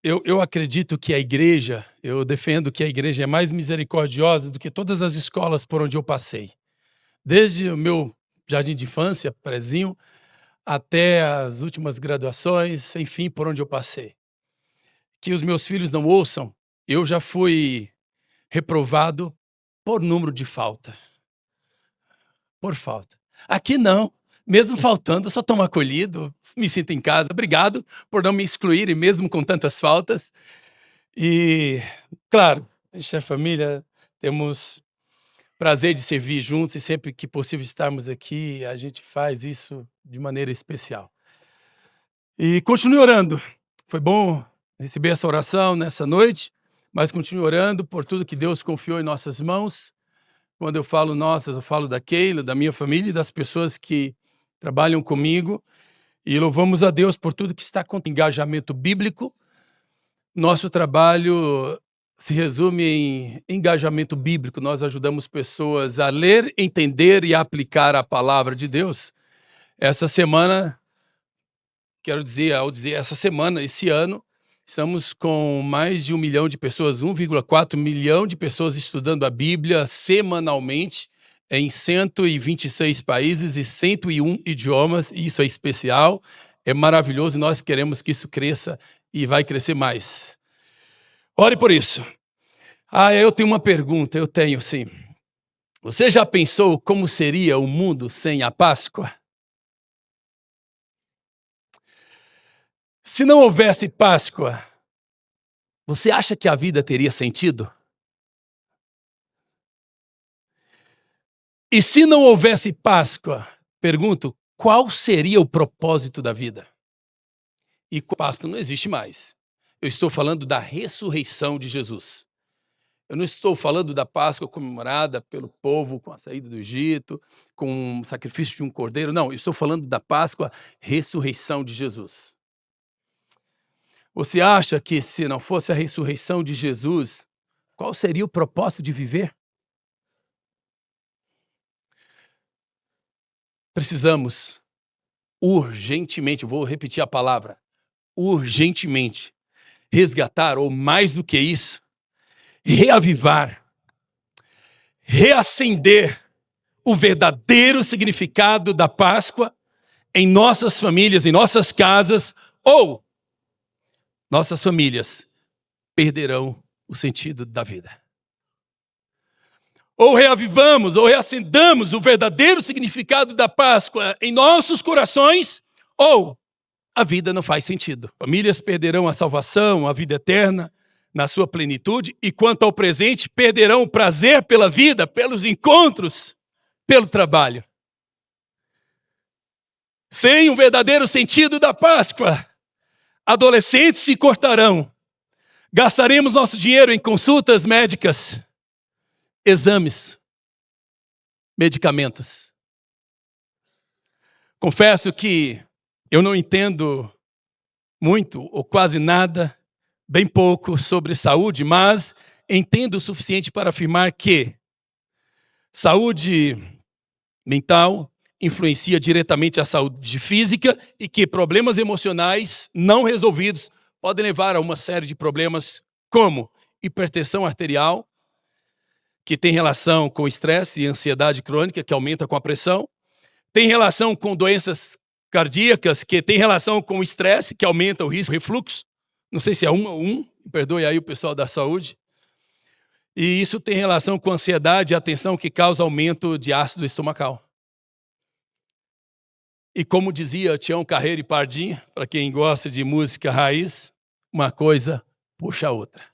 Eu acredito que a igreja, eu defendo que a igreja é mais misericordiosa do que todas as escolas por onde eu passei. Desde o meu jardim de infância, prezinho, até as últimas graduações, enfim, por onde eu passei. Que os meus filhos não ouçam, eu já fui reprovado por número de falta, por falta. Aqui não, mesmo faltando, eu só tomo acolhido, me sinto em casa. Obrigado por não me excluírem mesmo com tantas faltas. E, claro, a gente é família, temos prazer de servir juntos e sempre que possível estarmos aqui, a gente faz isso de maneira especial. E continue orando. Foi bom receber essa oração nessa noite, mas continue orando por tudo que Deus confiou em nossas mãos. Quando eu falo nossas, eu falo da Keila, da minha família e das pessoas que trabalham comigo. E louvamos a Deus por tudo que está com engajamento bíblico. Nosso trabalho se resume em engajamento bíblico. Nós ajudamos pessoas a ler, entender e aplicar a palavra de Deus. Essa semana, essa semana, esse ano, estamos com mais de 1 milhão de pessoas, 1,4 milhão de pessoas estudando a Bíblia semanalmente em 126 países e 101 idiomas. Isso é especial, é maravilhoso e nós queremos que isso cresça e vai crescer mais. Ore por isso. Eu tenho uma pergunta, eu tenho sim. Você já pensou como seria o mundo sem a Páscoa? Se não houvesse Páscoa, você acha que a vida teria sentido? E se não houvesse Páscoa, pergunto, qual seria o propósito da vida? E Páscoa não existe mais. Eu estou falando da ressurreição de Jesus. Eu não estou falando da Páscoa comemorada pelo povo com a saída do Egito, com o sacrifício de um cordeiro. Não, eu estou falando da Páscoa, ressurreição de Jesus. Você acha que se não fosse a ressurreição de Jesus, qual seria o propósito de viver? Precisamos urgentemente, vou repetir a palavra, urgentemente, resgatar, ou mais do que isso, reavivar, reacender o verdadeiro significado da Páscoa em nossas famílias, em nossas casas, ou nossas famílias perderão o sentido da vida. Ou reavivamos, ou reacendamos o verdadeiro significado da Páscoa em nossos corações, ou a vida não faz sentido. Famílias perderão a salvação, a vida eterna, na sua plenitude, e quanto ao presente, perderão o prazer pela vida, pelos encontros, pelo trabalho. Sem o verdadeiro sentido da Páscoa, adolescentes se cortarão. Gastaremos nosso dinheiro em consultas médicas, exames, medicamentos. Confesso que eu não entendo muito ou quase nada, bem pouco sobre saúde, mas entendo o suficiente para afirmar que saúde mental influencia diretamente a saúde física e que problemas emocionais não resolvidos podem levar a uma série de problemas como hipertensão arterial, que tem relação com estresse e ansiedade crônica, que aumenta com a pressão, tem relação com doenças cardíacas, que tem relação com o estresse, que aumenta o risco de refluxo. Não sei se é 1 ou 1, perdoe aí o pessoal da saúde. E isso tem relação com ansiedade e a tensão, que causa aumento de ácido estomacal. E como dizia Tião Carreiro e Pardinho, para quem gosta de música raiz, uma coisa puxa a outra.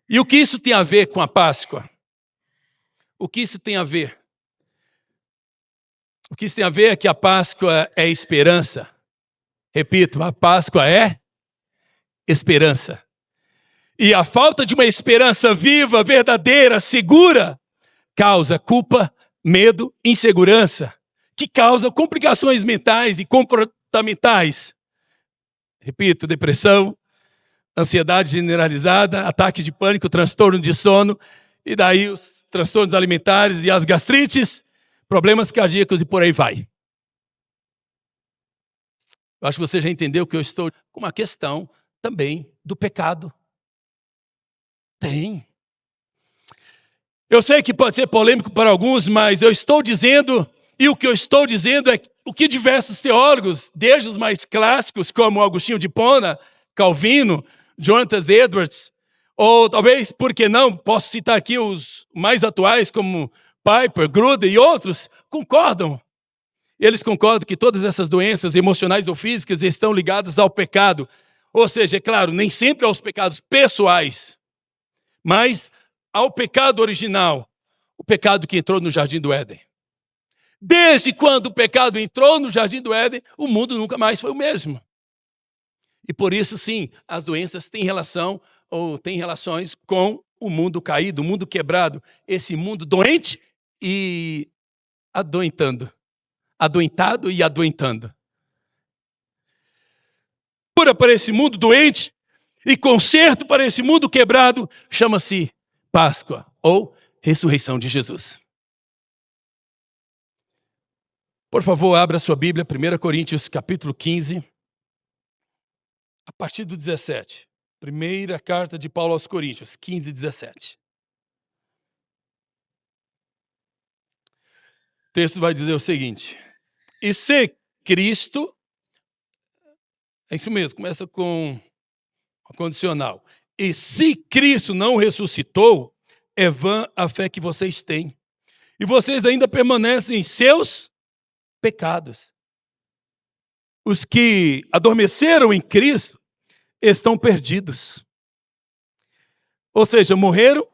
E o que isso tem a ver com a Páscoa? O que isso tem a ver? O que isso tem a ver é que a Páscoa é esperança. Repito, a Páscoa é esperança. E a falta de uma esperança viva, verdadeira, segura, causa culpa, medo, insegurança, que causa complicações mentais e comportamentais. Repito, depressão, ansiedade generalizada, ataques de pânico, transtorno de sono, e daí os transtornos alimentares e as gastrites, problemas cardíacos e por aí vai. Eu acho que você já entendeu que eu estou com uma questão também do pecado. Tem. Eu sei que pode ser polêmico para alguns, mas eu estou dizendo, e o que eu estou dizendo é o que diversos teólogos, desde os mais clássicos, como Agostinho de Hipona, Calvino, Jonathan Edwards, ou talvez, por que não, posso citar aqui os mais atuais, como Piper, Grudem e outros, concordam. Eles concordam que todas essas doenças emocionais ou físicas estão ligadas ao pecado. Ou seja, é claro, nem sempre aos pecados pessoais, mas ao pecado original, o pecado que entrou no Jardim do Éden. Desde quando o pecado entrou no Jardim do Éden, o mundo nunca mais foi o mesmo. E por isso, sim, as doenças têm relação ou têm relações com o mundo caído, o mundo quebrado, esse mundo doente e adoentado e adoentando. Cura para esse mundo doente e conserto para esse mundo quebrado chama-se Páscoa ou ressurreição de Jesus. Por favor, abra sua Bíblia, 1 Coríntios capítulo 15, a partir do 17. Primeira carta de Paulo aos Coríntios, 15, 17. O texto vai dizer o seguinte: e se Cristo, é isso mesmo, começa com a condicional. E se Cristo não ressuscitou, é vã a fé que vocês têm. E vocês ainda permanecem em seus pecados. Os que adormeceram em Cristo estão perdidos. Ou seja, morreram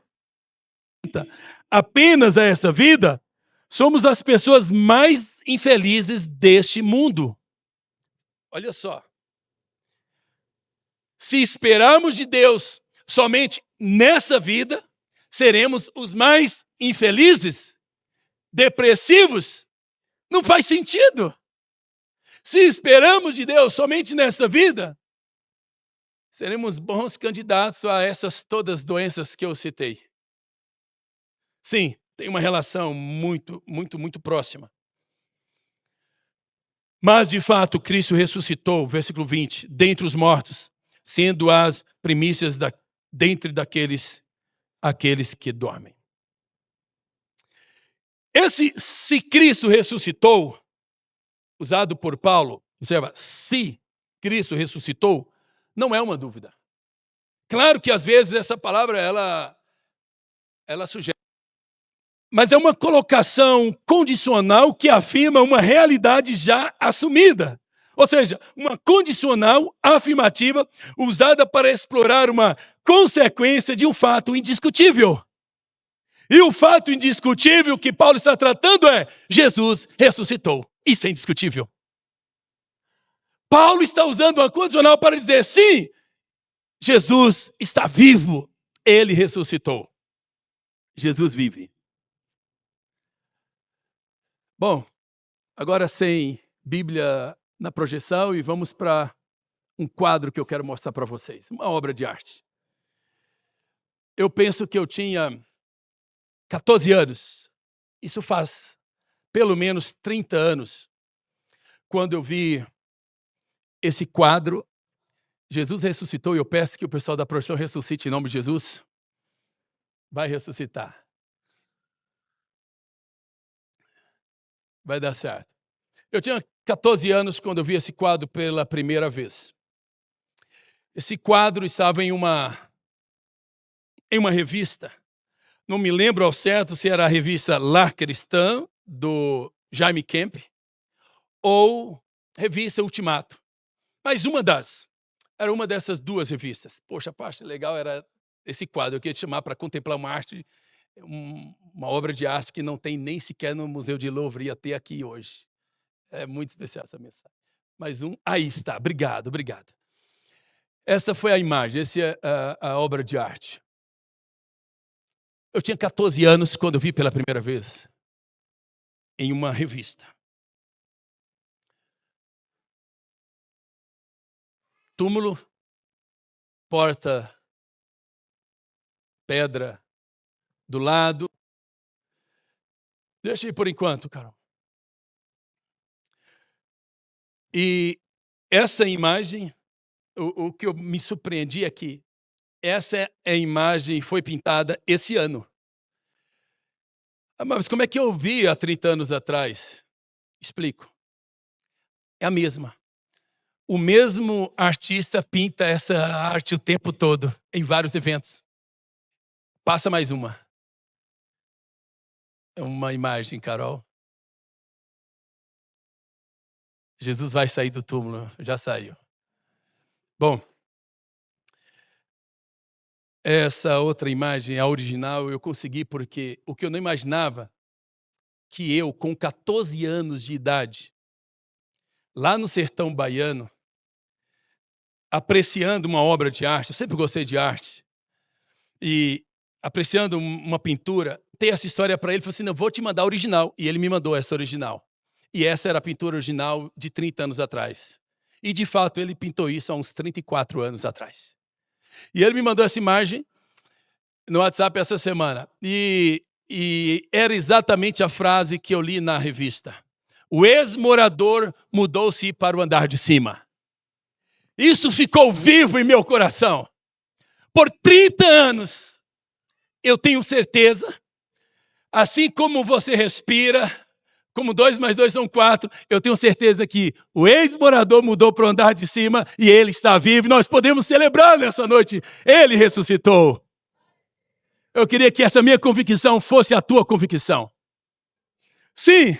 apenas a essa vida, somos as pessoas mais infelizes deste mundo. Olha só. Se esperarmos de Deus somente nessa vida, seremos os mais infelizes, depressivos. Não faz sentido. Se esperamos de Deus somente nessa vida, seremos bons candidatos a essas todas doenças que eu citei. Sim, tem uma relação muito, muito, muito próxima. Mas, de fato, Cristo ressuscitou, versículo 20, dentre os mortos, sendo as primícias dentre aqueles que dormem. Esse se Cristo ressuscitou, usado por Paulo, observa, se Cristo ressuscitou, não é uma dúvida. Claro que às vezes essa palavra ela sugere, mas é uma colocação condicional que afirma uma realidade já assumida. Ou seja, uma condicional afirmativa usada para explorar uma consequência de um fato indiscutível. E o fato indiscutível que Paulo está tratando é: Jesus ressuscitou. Isso é indiscutível. Paulo está usando uma condicional para dizer: sim, Jesus está vivo. Ele ressuscitou. Jesus vive. Bom, agora sem Bíblia na projeção e vamos para um quadro que eu quero mostrar para vocês. Uma obra de arte. Eu penso que eu tinha 14 anos. Isso faz pelo menos 30 anos. Quando eu vi esse quadro, Jesus ressuscitou, e eu peço que o pessoal da projeção ressuscite em nome de Jesus. Vai ressuscitar. Vai dar certo. Eu tinha 14 anos quando eu vi esse quadro pela primeira vez. Esse quadro estava em uma revista. Não me lembro ao certo se era a revista La Cristã, do Jaime Kemp, ou revista Ultimato. Mas era uma dessas duas revistas. Poxa, a parte legal era esse quadro. Eu queria te chamar para contemplar uma obra de arte que não tem nem sequer no Museu de Louvre, ia ter aqui hoje. É muito especial essa mensagem. Mais um. Aí está. Obrigado, obrigado. Essa foi a imagem, essa é a obra de arte. Eu tinha 14 anos quando eu vi pela primeira vez em uma revista. Túmulo, porta, pedra do lado. Deixa aí por enquanto, Carol. E essa imagem, o que eu me surpreendi é que essa é a imagem foi pintada esse ano. Mas como é que eu vi há 30 anos atrás? Explico. É a mesma. O mesmo artista pinta essa arte o tempo todo, em vários eventos. Passa mais uma. É uma imagem, Carol. Jesus vai sair do túmulo, já saiu. Bom, essa outra imagem, a original, eu consegui porque o que eu não imaginava, que eu, com 14 anos de idade, lá no sertão baiano, apreciando uma obra de arte, eu sempre gostei de arte, e apreciando uma pintura, tem essa história para ele, falou assim, não, vou te mandar a original, e ele me mandou essa original. E essa era a pintura original de 30 anos atrás. E, de fato, ele pintou isso há uns 34 anos atrás. E ele me mandou essa imagem no WhatsApp essa semana. E era exatamente a frase que eu li na revista. O ex-morador mudou-se para o andar de cima. Isso ficou vivo em meu coração. Por 30 anos, eu tenho certeza, assim como você respira, como 2 mais 2 são 4, eu tenho certeza que o ex-morador mudou para o andar de cima e ele está vivo. Nós podemos celebrar nessa noite. Ele ressuscitou. Eu queria que essa minha convicção fosse a tua convicção. Sim,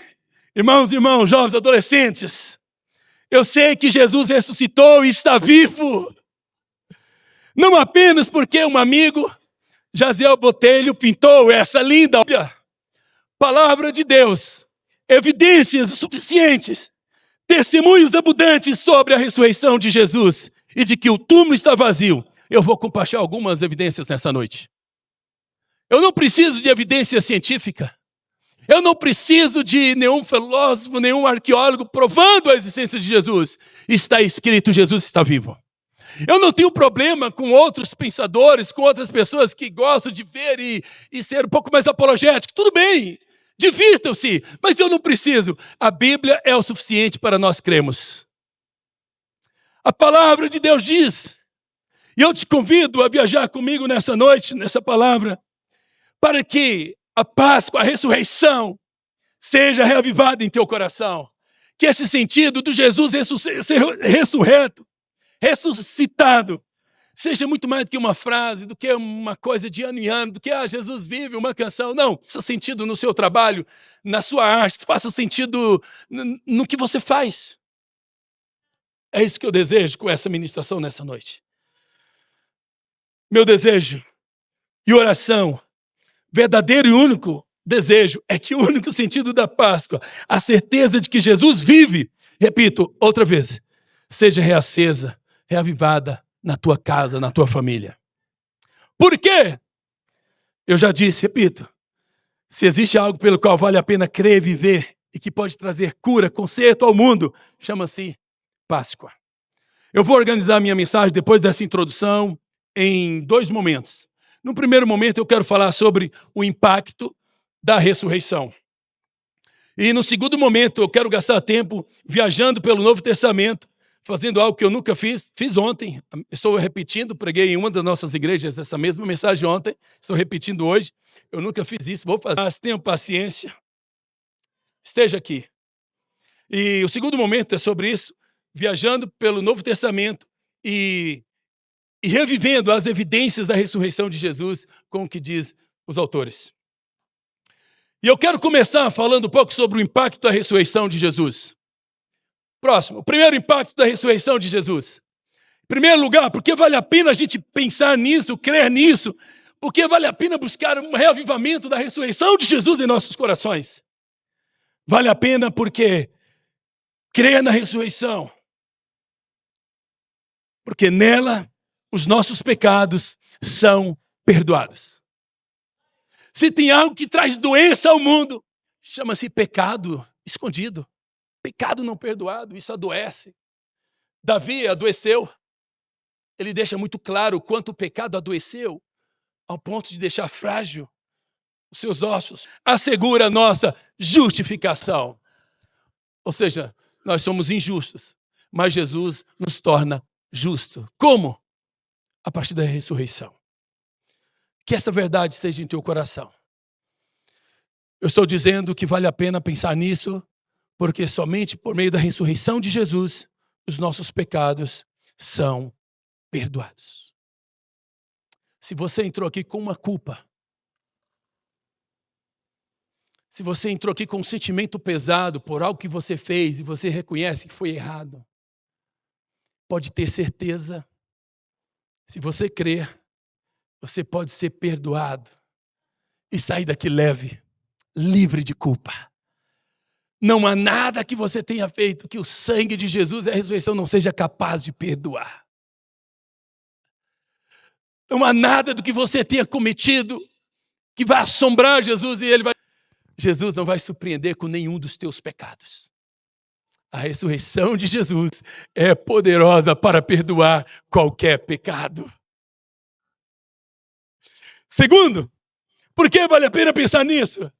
irmãos, jovens, adolescentes, eu sei que Jesus ressuscitou e está vivo. Não apenas porque um amigo, Jaziel Botelho, pintou essa linda palavra de Deus, evidências suficientes, testemunhos abundantes sobre a ressurreição de Jesus e de que o túmulo está vazio. Eu vou compartilhar algumas evidências nessa noite. Eu não preciso de evidência científica. Eu não preciso de nenhum filósofo, nenhum arqueólogo provando a existência de Jesus. Está escrito, Jesus está vivo. Eu não tenho problema com outros pensadores, com outras pessoas que gostam de ver e ser um pouco mais apologéticos. Tudo bem, divirtam-se, mas eu não preciso. A Bíblia é o suficiente para nós crermos. A palavra de Deus diz, e eu te convido a viajar comigo nessa noite, nessa palavra, para que a Páscoa, a ressurreição, seja reavivada em teu coração. Que esse sentido do Jesus ressurreto, ressuscitado, seja muito mais do que uma frase, do que uma coisa de ano em ano, do que Jesus vive, uma canção. Não, faça sentido no seu trabalho, na sua arte, faça sentido no que você faz. É isso que eu desejo com essa ministração nessa noite. Meu desejo e oração, verdadeiro e único desejo, é que o único sentido da Páscoa, a certeza de que Jesus vive, repito outra vez, seja reacesa, reavivada na tua casa, na tua família. Por quê? Eu já disse, repito, se existe algo pelo qual vale a pena crer e viver e que pode trazer cura, conserto ao mundo, chama-se Páscoa. Eu vou organizar a minha mensagem depois dessa introdução em 2 momentos. No primeiro momento eu quero falar sobre o impacto da ressurreição. E no segundo momento eu quero gastar tempo viajando pelo Novo Testamento, fazendo algo que eu nunca fiz ontem, estou repetindo, preguei em uma das nossas igrejas essa mesma mensagem ontem, estou repetindo hoje, eu nunca fiz isso, vou fazer, mas tenham paciência, esteja aqui. E o segundo momento é sobre isso, viajando pelo Novo Testamento e revivendo as evidências da ressurreição de Jesus, com o que diz os autores. E eu quero começar falando um pouco sobre o impacto da ressurreição de Jesus. Próximo, o primeiro impacto da ressurreição de Jesus. Em primeiro lugar, porque vale a pena a gente pensar nisso, crer nisso, porque vale a pena buscar um reavivamento da ressurreição de Jesus em nossos corações. Vale a pena porque crer na ressurreição, porque nela os nossos pecados são perdoados. Se tem algo que traz doença ao mundo, chama-se pecado escondido. Pecado não perdoado, isso adoece. Davi adoeceu. Ele deixa muito claro o quanto o pecado adoeceu, ao ponto de deixar frágil os seus ossos. Assegura a nossa justificação. Ou seja, nós somos injustos, mas Jesus nos torna justo. Como? A partir da ressurreição. Que essa verdade esteja em teu coração. Eu estou dizendo que vale a pena pensar nisso, porque somente por meio da ressurreição de Jesus, os nossos pecados são perdoados. Se você entrou aqui com uma culpa, se você entrou aqui com um sentimento pesado por algo que você fez e você reconhece que foi errado, pode ter certeza, se você crer, você pode ser perdoado e sair daqui leve, livre de culpa. Não há nada que você tenha feito que o sangue de Jesus e a ressurreição não seja capaz de perdoar. Não há nada do que você tenha cometido que vai assombrar Jesus e Jesus não vai surpreender com nenhum dos teus pecados. A ressurreição de Jesus é poderosa para perdoar qualquer pecado. Segundo, por que vale a pena pensar nisso?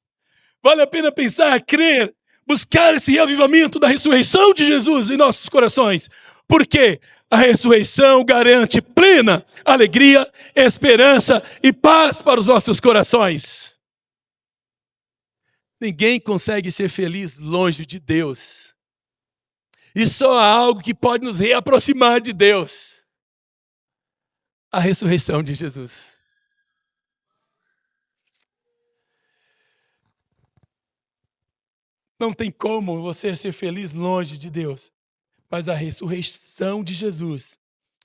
Vale a pena pensar, crer, buscar esse reavivamento da ressurreição de Jesus em nossos corações. Porque a ressurreição garante plena alegria, esperança e paz para os nossos corações. Ninguém consegue ser feliz longe de Deus. E só há algo que pode nos reaproximar de Deus: a ressurreição de Jesus. Não tem como você ser feliz longe de Deus. Mas a ressurreição de Jesus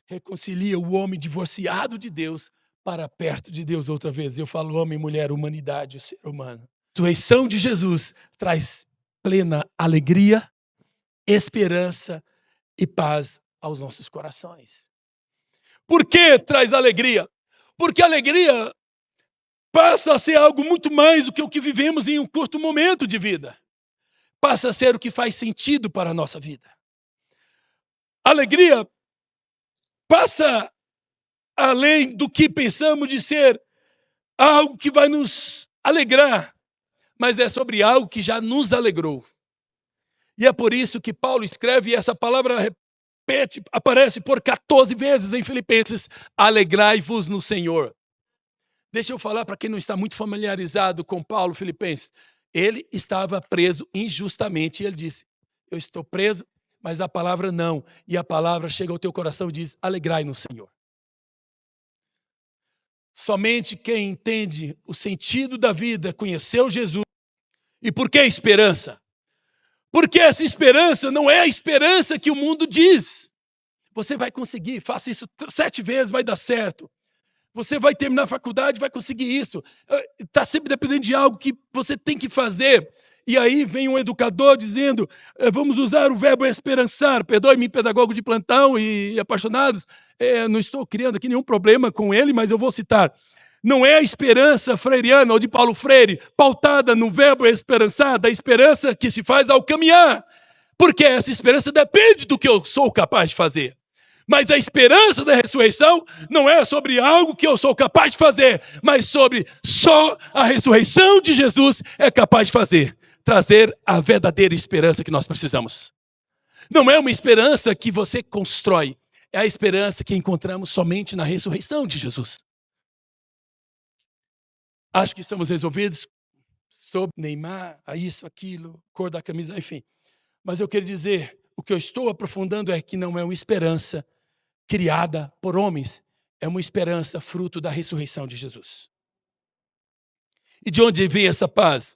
reconcilia o homem divorciado de Deus para perto de Deus outra vez. Eu falo homem, mulher, humanidade, o ser humano. A ressurreição de Jesus traz plena alegria, esperança e paz aos nossos corações. Por que traz alegria? Porque a alegria passa a ser algo muito mais do que o que vivemos em um curto momento de vida. Passa a ser o que faz sentido para a nossa vida. A alegria passa além do que pensamos de ser algo que vai nos alegrar, mas é sobre algo que já nos alegrou. E é por isso que Paulo escreve, e essa palavra aparece por 14 vezes em Filipenses: alegrai-vos no Senhor. Deixa eu falar para quem não está muito familiarizado com Paulo, Filipenses. Ele estava preso injustamente, e ele disse: eu estou preso, mas a palavra não. E a palavra chega ao teu coração e diz: alegrai no Senhor. Somente quem entende o sentido da vida conheceu Jesus. E por que esperança? Porque essa esperança não é a esperança que o mundo diz. Você vai conseguir, faça isso 7 vezes, vai dar certo. Você vai terminar a faculdade, vai conseguir isso. Está sempre dependendo de algo que você tem que fazer. E aí vem um educador dizendo: vamos usar o verbo esperançar. Perdoe-me, pedagogo de plantão e apaixonados. Não estou criando aqui nenhum problema com ele, mas eu vou citar. Não é a esperança freiriana ou de Paulo Freire, pautada no verbo esperançar, da esperança que se faz ao caminhar. Porque essa esperança depende do que eu sou capaz de fazer. Mas a esperança da ressurreição não é sobre algo que eu sou capaz de fazer, mas sobre só a ressurreição de Jesus é capaz de fazer. Trazer a verdadeira esperança que nós precisamos. Não é uma esperança que você constrói, é a esperança que encontramos somente na ressurreição de Jesus. Acho que estamos resolvidos sobre Neymar, a isso, aquilo, cor da camisa, enfim. Mas eu quero dizer, o que eu estou aprofundando é que não é uma esperança criada por homens, é uma esperança fruto da ressurreição de Jesus. E de onde vem essa paz?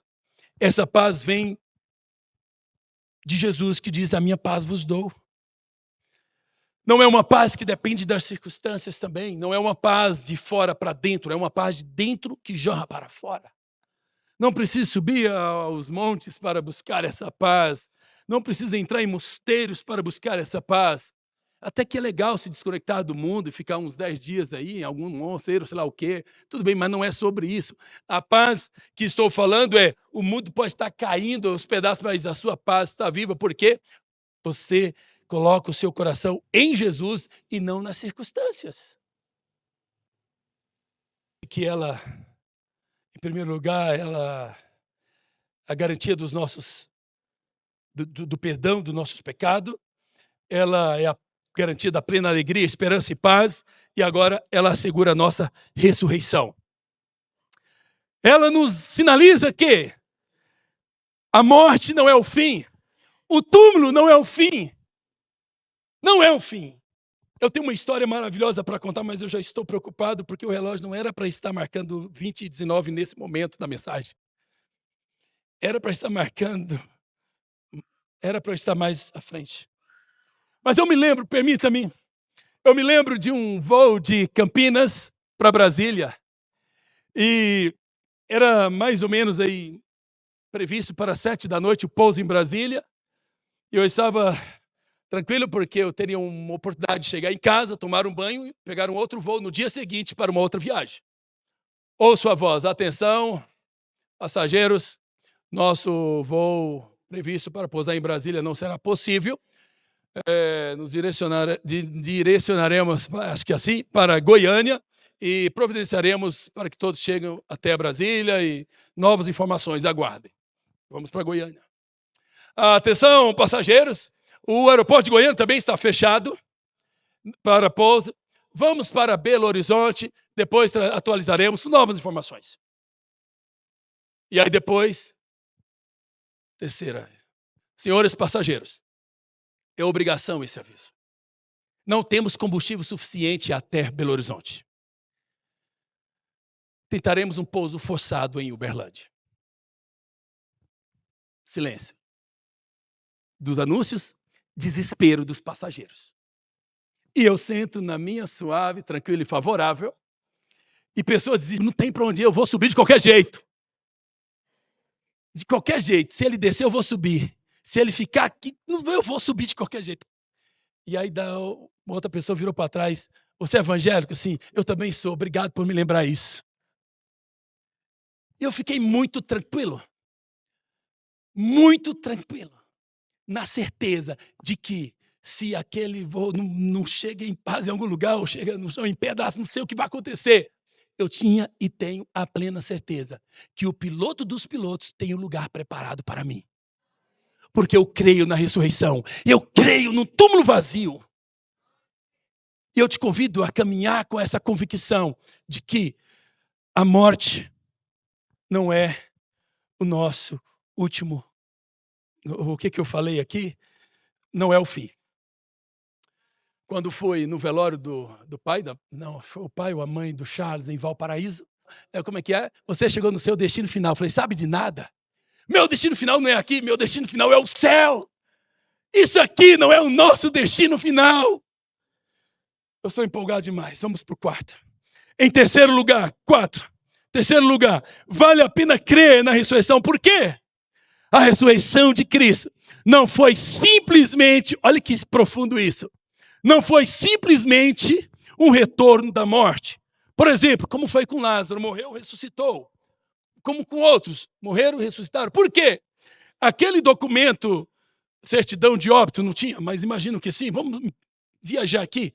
Essa paz vem de Jesus, que diz: a minha paz vos dou. Não é uma paz que depende das circunstâncias também, não é uma paz de fora para dentro, é uma paz de dentro que jorra para fora. Não precisa subir aos montes para buscar essa paz, não precisa entrar em mosteiros para buscar essa paz. Até que é legal se desconectar do mundo e ficar uns 10 dias aí em algum mosteiro, sei lá o quê. Tudo bem, mas não é sobre isso. A paz que estou falando é: o mundo pode estar caindo aos pedaços, mas a sua paz está viva. Por quê? Você coloca o seu coração em Jesus e não nas circunstâncias. Que ela, em primeiro lugar, a garantia do perdão dos nossos pecados, ela é a garantida a plena alegria, esperança e paz, e agora ela assegura a nossa ressurreição. Ela nos sinaliza que a morte não é o fim, o túmulo não é o fim, não é o fim. Eu tenho uma história maravilhosa para contar, mas eu já estou preocupado porque o relógio não era para estar marcando 20:19 nesse momento da mensagem. Era para estar marcando, era para estar mais à frente. Mas eu me lembro, permita-me, eu me lembro de um voo de Campinas para Brasília e era mais ou menos aí previsto para 7 da noite o pouso em Brasília. E eu estava tranquilo porque eu teria uma oportunidade de chegar em casa, tomar um banho e pegar um outro voo no dia seguinte para uma outra viagem. Ouço a voz, atenção, passageiros, nosso voo previsto para pousar em Brasília não será possível. Nos direcionaremos, acho que assim, para Goiânia e providenciaremos para que todos cheguem até Brasília e novas informações, aguardem. Vamos para Goiânia. Atenção, passageiros, o aeroporto de Goiânia também está fechado para pouso. Vamos para Belo Horizonte, depois atualizaremos com novas informações. E aí depois, terceira, senhores passageiros, é obrigação esse aviso. Não temos combustível suficiente até Belo Horizonte. Tentaremos um pouso forçado em Uberlândia. Silêncio. Dos anúncios, desespero dos passageiros. E eu sento na minha suave, tranquila e favorável, e pessoas dizem, não tem para onde ir, eu vou subir de qualquer jeito. De qualquer jeito. Se ele descer, eu vou subir. Se ele ficar aqui, eu vou subir de qualquer jeito. E aí uma outra pessoa virou para trás. Você é evangélico? Sim, eu também sou. Obrigado por me lembrar isso. E eu fiquei muito tranquilo. Muito tranquilo. Na certeza de que se aquele voo não chega em paz em algum lugar, ou chega no chão em pedaço, não sei o que vai acontecer. Eu tinha e tenho a plena certeza que o piloto dos pilotos tem um lugar preparado para mim. Porque eu creio na ressurreição. Eu creio no túmulo vazio. E eu te convido a caminhar com essa convicção de que a morte não é o nosso último. O que eu falei aqui? Não é o fim. Quando foi no velório do pai, não, foi o pai ou a mãe do Charles em Valparaíso, como é que é? Você chegou no seu destino final. Eu falei, sabe de nada? Meu destino final não é aqui, meu destino final é o céu. Isso aqui não é o nosso destino final. Eu sou empolgado demais. Vamos para o quarto. Em terceiro lugar, terceiro lugar, vale a pena crer na ressurreição. Por quê? A ressurreição de Cristo não foi simplesmente, olha que profundo isso, não foi simplesmente um retorno da morte. Por exemplo, como foi com Lázaro, morreu, ressuscitou. Como com outros, morreram, ressuscitaram. Por quê? Aquele documento, certidão de óbito, não tinha, mas imagino que sim, vamos viajar aqui.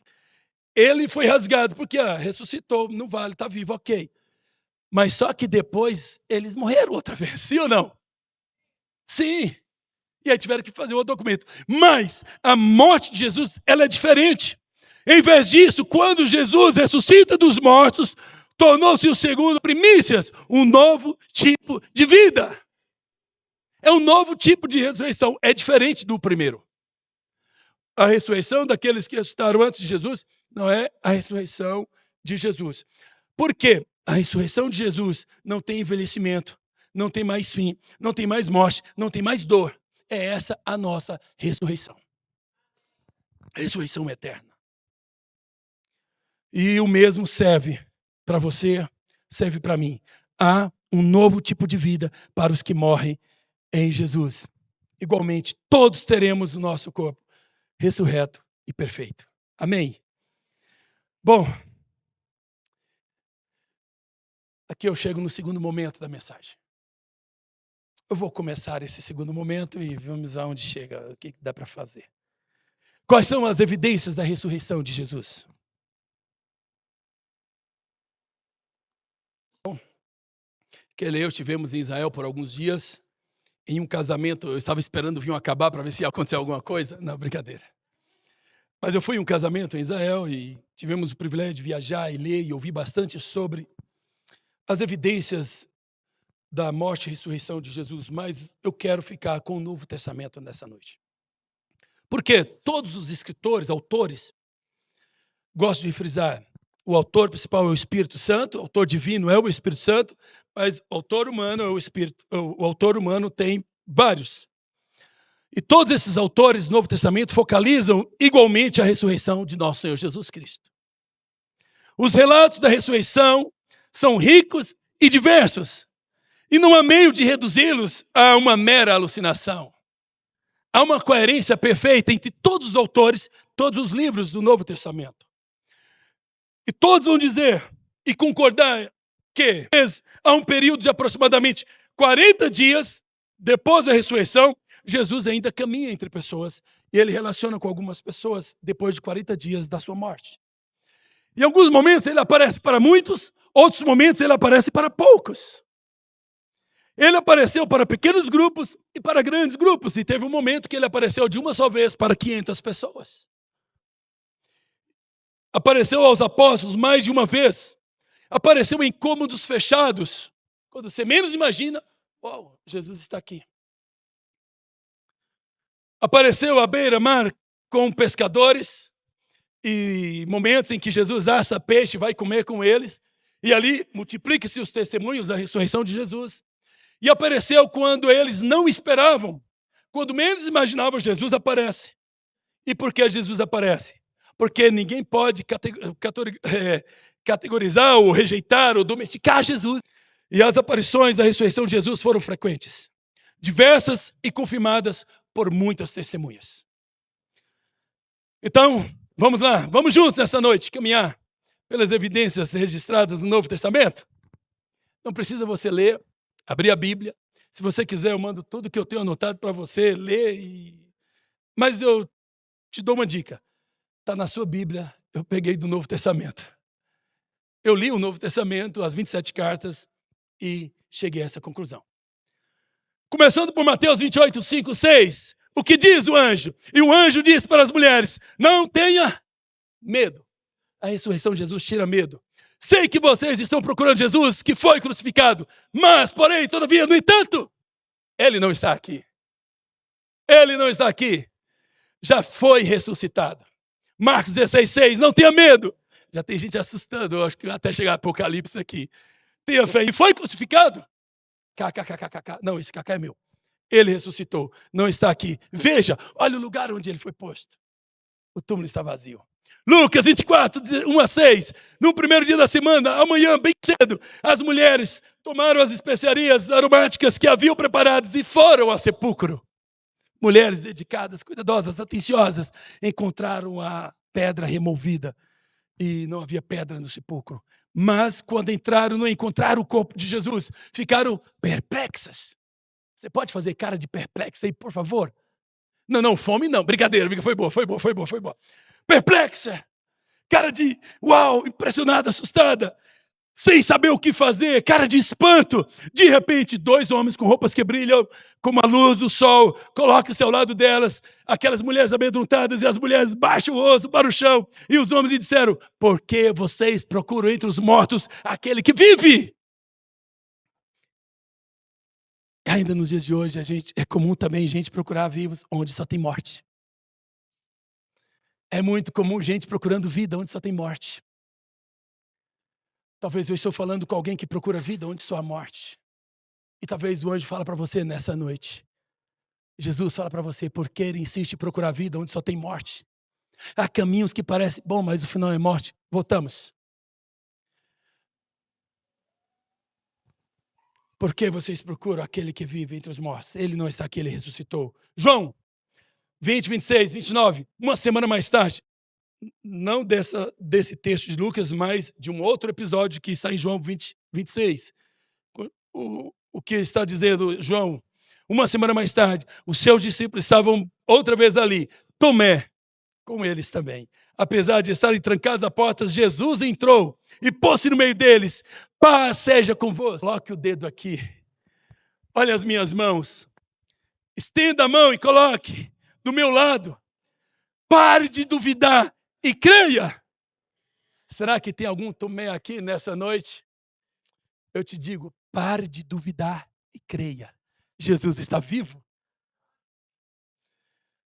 Ele foi rasgado, porque ressuscitou, no vale, está vivo, ok. Mas só que depois eles morreram outra vez, sim ou não? Sim. E aí tiveram que fazer outro documento. Mas a morte de Jesus, ela é diferente. Em vez disso, quando Jesus ressuscita dos mortos, tornou-se o segundo primícias, um novo tipo de vida. É um novo tipo de ressurreição, é diferente do primeiro. A ressurreição daqueles que ressuscitaram antes de Jesus não é a ressurreição de Jesus. Por quê? A ressurreição de Jesus não tem envelhecimento, não tem mais fim, não tem mais morte, não tem mais dor. É essa a nossa ressurreição. A ressurreição eterna. E o mesmo serve para você, serve para mim. Há um novo tipo de vida para os que morrem em Jesus. Igualmente, todos teremos o nosso corpo ressurreto e perfeito. Amém? Bom, aqui eu chego no segundo momento da mensagem. Eu vou começar esse segundo momento e vamos aonde chega, o que dá para fazer. Quais são as evidências da ressurreição de Jesus? Bom, Kelly e eu estivemos em Israel por alguns dias, em um casamento, eu estava esperando o vinho acabar para ver se ia acontecer alguma coisa. Não, brincadeira. Mas eu fui em um casamento em Israel e tivemos o privilégio de viajar e ler e ouvir bastante sobre as evidências da morte e ressurreição de Jesus, mas eu quero ficar com o Novo Testamento nessa noite. Porque todos os escritores, autores, gosto de frisar, o autor principal é o Espírito Santo, o autor divino é o Espírito Santo, mas o autor humano é o Espírito, o autor humano tem vários. E todos esses autores do Novo Testamento focalizam igualmente a ressurreição de nosso Senhor Jesus Cristo. Os relatos da ressurreição são ricos e diversos, e não há meio de reduzi-los a uma mera alucinação. Há uma coerência perfeita entre todos os autores, todos os livros do Novo Testamento. E todos vão dizer e concordar que há um período de aproximadamente 40 dias depois da ressurreição, Jesus ainda caminha entre pessoas e ele relaciona com algumas pessoas depois de 40 dias da sua morte. Em alguns momentos ele aparece para muitos, outros momentos ele aparece para poucos. Ele apareceu para pequenos grupos e para grandes grupos, e teve um momento que ele apareceu de uma só vez para 500 pessoas. Apareceu aos apóstolos mais de uma vez. Apareceu em cômodos fechados. Quando você menos imagina, uau, Jesus está aqui. Apareceu à beira-mar com pescadores e momentos em que Jesus assa peixe e vai comer com eles. E ali multiplica-se os testemunhos da ressurreição de Jesus. E apareceu quando eles não esperavam. Quando menos imaginavam, Jesus aparece. E por que Jesus aparece? Porque ninguém pode categorizar ou rejeitar ou domesticar Jesus. E as aparições da ressurreição de Jesus foram frequentes, diversas e confirmadas por muitas testemunhas. Então, vamos lá, vamos juntos nessa noite caminhar pelas evidências registradas no Novo Testamento. Não precisa você ler, abrir a Bíblia. Se você quiser, eu mando tudo que eu tenho anotado para você ler. Mas eu te dou uma dica. Está na sua Bíblia, eu peguei do Novo Testamento. Eu li o Novo Testamento, as 27 cartas, e cheguei a essa conclusão. Começando por Mateus 28, 5, 6. O que diz o anjo? E o anjo diz para as mulheres: não tenha medo. A ressurreição de Jesus tira medo. Sei que vocês estão procurando Jesus que foi crucificado, mas, porém, todavia, no entanto, ele não está aqui. Ele não está aqui. Já foi ressuscitado. Marcos 16, 6. Não tenha medo. Já tem gente assustando, eu acho que até chegar Apocalipse aqui. Tenha fé. E foi crucificado? KKKKK. Não, esse KK é meu. Ele ressuscitou, não está aqui. Veja, olha o lugar onde ele foi posto. O túmulo está vazio. Lucas 24, 1 a 6. No primeiro dia da semana, amanhã, bem cedo, as mulheres tomaram as especiarias aromáticas que haviam preparadas e foram ao sepulcro. Mulheres dedicadas, cuidadosas, atenciosas, encontraram a pedra removida. E não havia pedra no sepulcro. Mas quando entraram, não encontraram o corpo de Jesus. Ficaram perplexas. Você pode fazer cara de perplexa aí, por favor? Não, fome não. Brincadeira, foi boa. Perplexa. Cara de uau, impressionada, assustada. Sem saber o que fazer, cara de espanto. De repente, dois homens com roupas que brilham como a luz do sol, colocam-se ao lado delas, aquelas mulheres amedrontadas, e as mulheres baixam o rosto para o chão, e os homens lhe disseram: por que vocês procuram entre os mortos aquele que vive? Ainda nos dias de hoje, é comum também gente procurar vivos onde só tem morte. É muito comum gente procurando vida onde só tem morte. Talvez eu estou falando com alguém que procura vida onde só há morte. E talvez o anjo fale para você nessa noite. Jesus fala para você: por que ele insiste em procurar vida onde só tem morte? Há caminhos que parecem bom, mas o final é morte. Voltamos. Por que vocês procuram aquele que vive entre os mortos? Ele não está aqui, ele ressuscitou. João 20, 26, 29. Uma semana mais tarde, não desse texto de Lucas, mas de um outro episódio que está em João 20, 26. O que está dizendo João? Uma semana mais tarde, os seus discípulos estavam outra vez ali. Tomé, com eles também. Apesar de estarem trancados as portas, Jesus entrou e pôs-se no meio deles. Paz seja convosco. Coloque o dedo aqui. Olha as minhas mãos. Estenda a mão e coloque do meu lado. Pare de duvidar e creia. Será que tem algum Tomé aqui nessa noite? Eu te digo, pare de duvidar e creia. Jesus está vivo.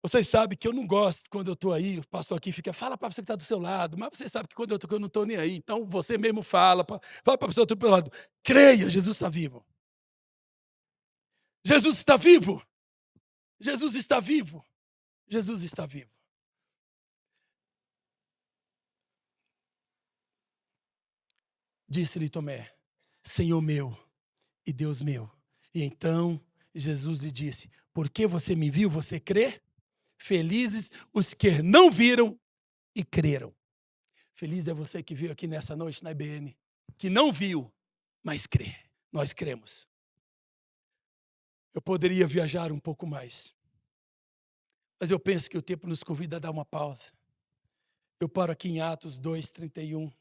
Vocês sabem que eu não gosto quando eu estou aí, o pastor aqui fica, fala para a pessoa que está do seu lado, mas você sabe que quando eu não estou nem aí. Então você mesmo fala para a pessoa que está do seu lado. Creia, Jesus está vivo. Jesus está vivo. Jesus está vivo. Jesus está vivo. Disse-lhe Tomé, Senhor meu e Deus meu. E então Jesus lhe disse, porque você me viu, você crê? Felizes os que não viram e creram. Feliz é você que veio aqui nessa noite na IBN, que não viu, mas crê. Nós cremos. Eu poderia viajar um pouco mais, mas eu penso que o tempo nos convida a dar uma pausa. Eu paro aqui em Atos 2:31,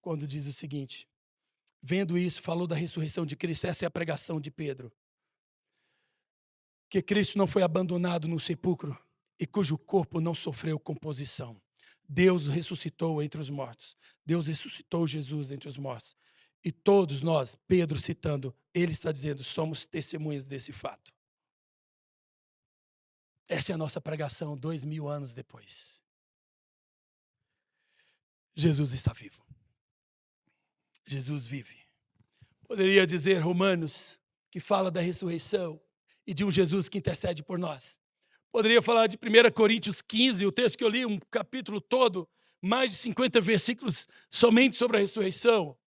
quando diz o seguinte, vendo isso, falou da ressurreição de Cristo, essa é a pregação de Pedro, que Cristo não foi abandonado no sepulcro e cujo corpo não sofreu composição. Deus ressuscitou entre os mortos. Deus ressuscitou Jesus entre os mortos. E todos nós, Pedro citando, ele está dizendo, somos testemunhas desse fato. Essa é a nossa pregação 2000 anos depois. Jesus está vivo. Jesus vive. Poderia dizer Romanos, que fala da ressurreição e de um Jesus que intercede por nós. Poderia falar de 1 Coríntios 15, o texto que eu li, um capítulo todo, mais de 50 versículos somente sobre a ressurreição.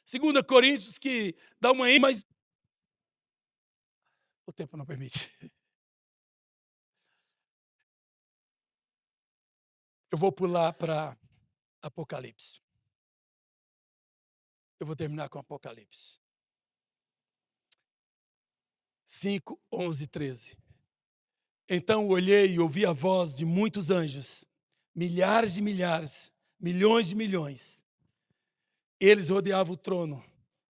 2 Coríntios, que dá uma ênfase, mas o tempo não permite. Eu vou pular para Apocalipse. Eu vou terminar com Apocalipse. 5, 11, 13. Então olhei e ouvi a voz de muitos anjos, milhares de milhares, milhões de milhões. Eles rodeavam o trono,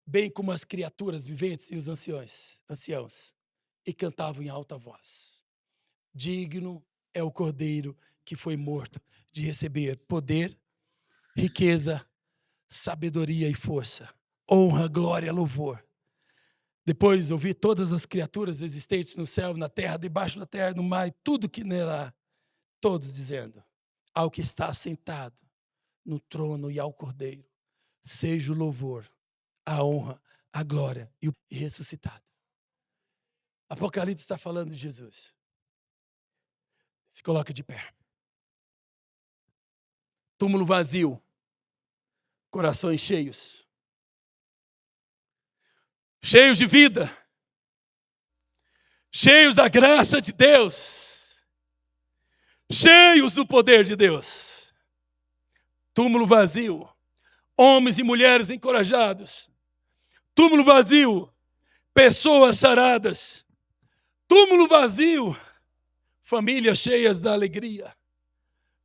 bem como as criaturas viventes e os anciãos, e cantavam em alta voz. Digno é o Cordeiro que foi morto de receber poder, riqueza, sabedoria e força, honra, glória, louvor. Depois ouvi todas as criaturas existentes no céu, na terra, debaixo da terra, no mar, e tudo que nela há, todos dizendo, ao que está sentado no trono e ao Cordeiro, seja o louvor, a honra, a glória e o ressuscitado. Apocalipse está falando de Jesus. Se coloca de pé. Túmulo vazio, corações cheios. Cheios de vida. Cheios da graça de Deus. Cheios do poder de Deus. Túmulo vazio. Homens e mulheres encorajados. Túmulo vazio. Pessoas saradas. Túmulo vazio. Famílias cheias da alegria.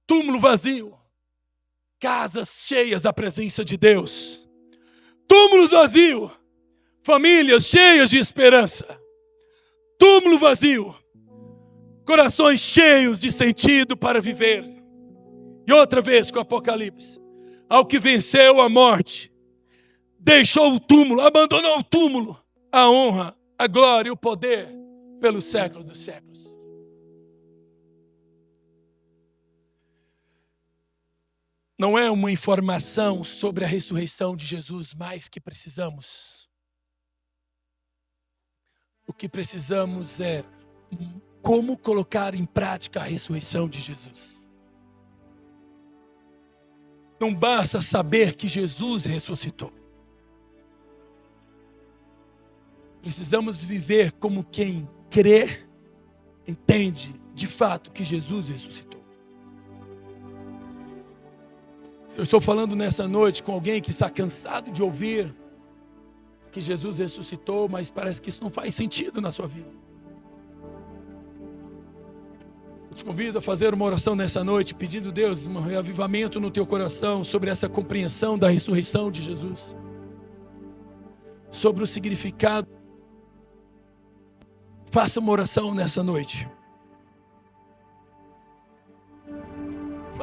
Túmulo vazio. Casas cheias da presença de Deus. Túmulo vazio. Famílias cheias de esperança. Túmulo vazio. Corações cheios de sentido para viver. E outra vez com o Apocalipse. Ao que venceu a morte, deixou o túmulo, abandonou o túmulo, a honra, a glória e o poder pelos séculos dos séculos. Não é uma informação sobre a ressurreição de Jesus mais que precisamos. O que precisamos é como colocar em prática a ressurreição de Jesus. Não basta saber que Jesus ressuscitou. Precisamos viver como quem crê, entende de fato que Jesus ressuscitou. Se eu estou falando nessa noite com alguém que está cansado de ouvir que Jesus ressuscitou, mas parece que isso não faz sentido na sua vida. Eu te convido a fazer uma oração nessa noite, pedindo a Deus um reavivamento no teu coração sobre essa compreensão da ressurreição de Jesus. Sobre o significado. Faça uma oração nessa noite.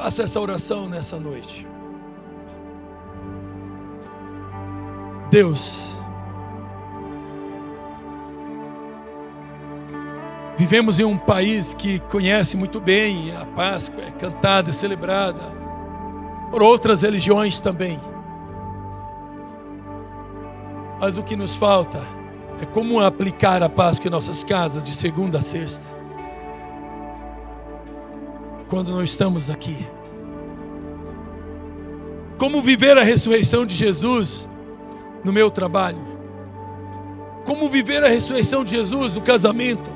Faça essa oração nessa noite. Deus, vivemos em um país que conhece muito bem a Páscoa, é cantada, é celebrada por outras religiões também. Mas o que nos falta é como aplicar a Páscoa em nossas casas de segunda a sexta, quando não estamos aqui. Como viver a ressurreição de Jesus no meu trabalho? Como viver a ressurreição de Jesus no casamento?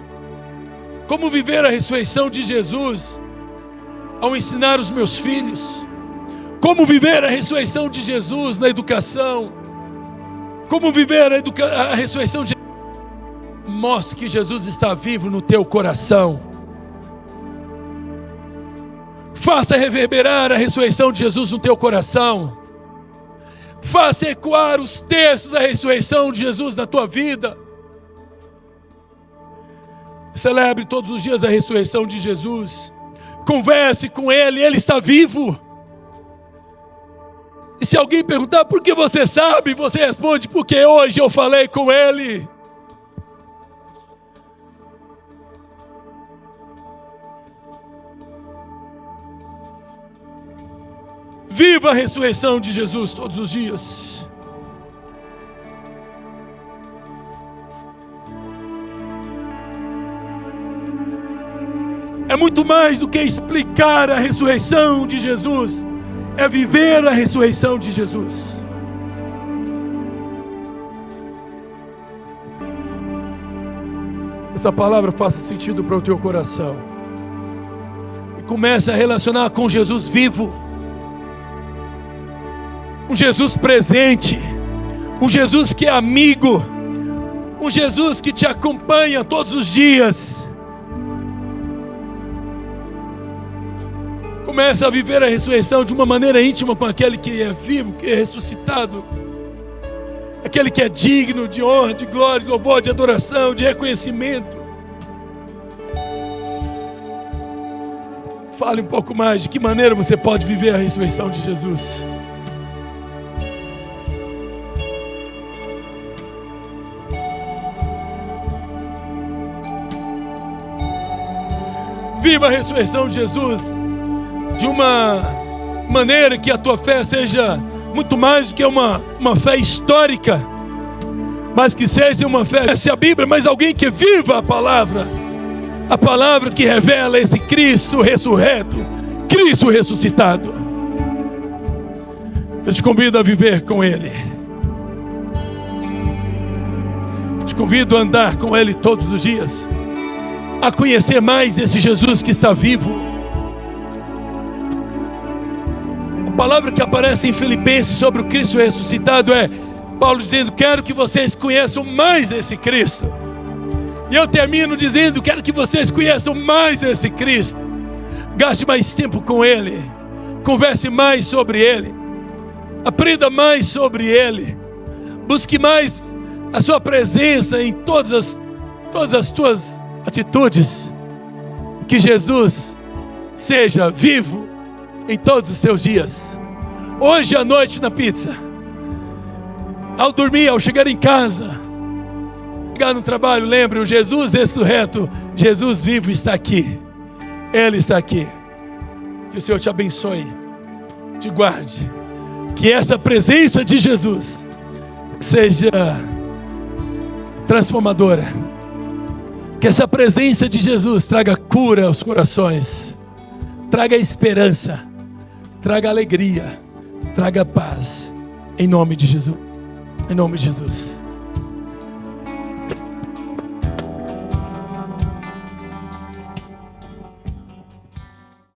Como viver a ressurreição de Jesus ao ensinar os meus filhos? Como viver a ressurreição de Jesus na educação? Como viver a ressurreição de Jesus? Mostre que Jesus está vivo no teu coração. Faça reverberar a ressurreição de Jesus no teu coração. Faça ecoar os textos da ressurreição de Jesus na tua vida. Celebre todos os dias a ressurreição de Jesus. Converse com Ele, Ele está vivo. E se alguém perguntar por que você sabe, você responde: porque hoje eu falei com Ele. Viva a ressurreição de Jesus todos os dias. É muito mais do que explicar a ressurreição de Jesus, é viver a ressurreição de Jesus. Essa palavra faça sentido para o teu coração e comece a relacionar com Jesus vivo, um Jesus presente, um Jesus que é amigo, um Jesus que te acompanha todos os dias. Comece a viver a ressurreição de uma maneira íntima com aquele que é vivo, que é ressuscitado, aquele que é digno de honra, de glória, de louvor, de adoração, de reconhecimento. Fale um pouco mais de que maneira você pode viver a ressurreição de Jesus. Viva a ressurreição de Jesus de uma maneira que a tua fé seja muito mais do que uma fé histórica, mas que seja uma fé, se a Bíblia, mas alguém que viva a palavra que revela esse Cristo ressurreto, Cristo ressuscitado. Eu te convido a viver com Ele, te convido a andar com Ele todos os dias, a conhecer mais esse Jesus que está vivo. A palavra que aparece em Filipenses sobre o Cristo ressuscitado é Paulo dizendo: quero que vocês conheçam mais esse Cristo. E eu termino dizendo: quero que vocês conheçam mais esse Cristo. Gaste mais tempo com Ele, converse mais sobre Ele, aprenda mais sobre Ele, busque mais a sua presença em todas as tuas atitudes. Que Jesus seja vivo em todos os seus dias. Hoje à noite na pizza, ao dormir, ao chegar em casa, chegar no trabalho, lembre: o Jesus ressurreto, Jesus vivo está aqui. Ele está aqui. Que o Senhor te abençoe, te guarde. Que essa presença de Jesus seja transformadora. Que essa presença de Jesus traga cura aos corações, traga esperança, traga alegria, traga paz. Em nome de Jesus. Em nome de Jesus.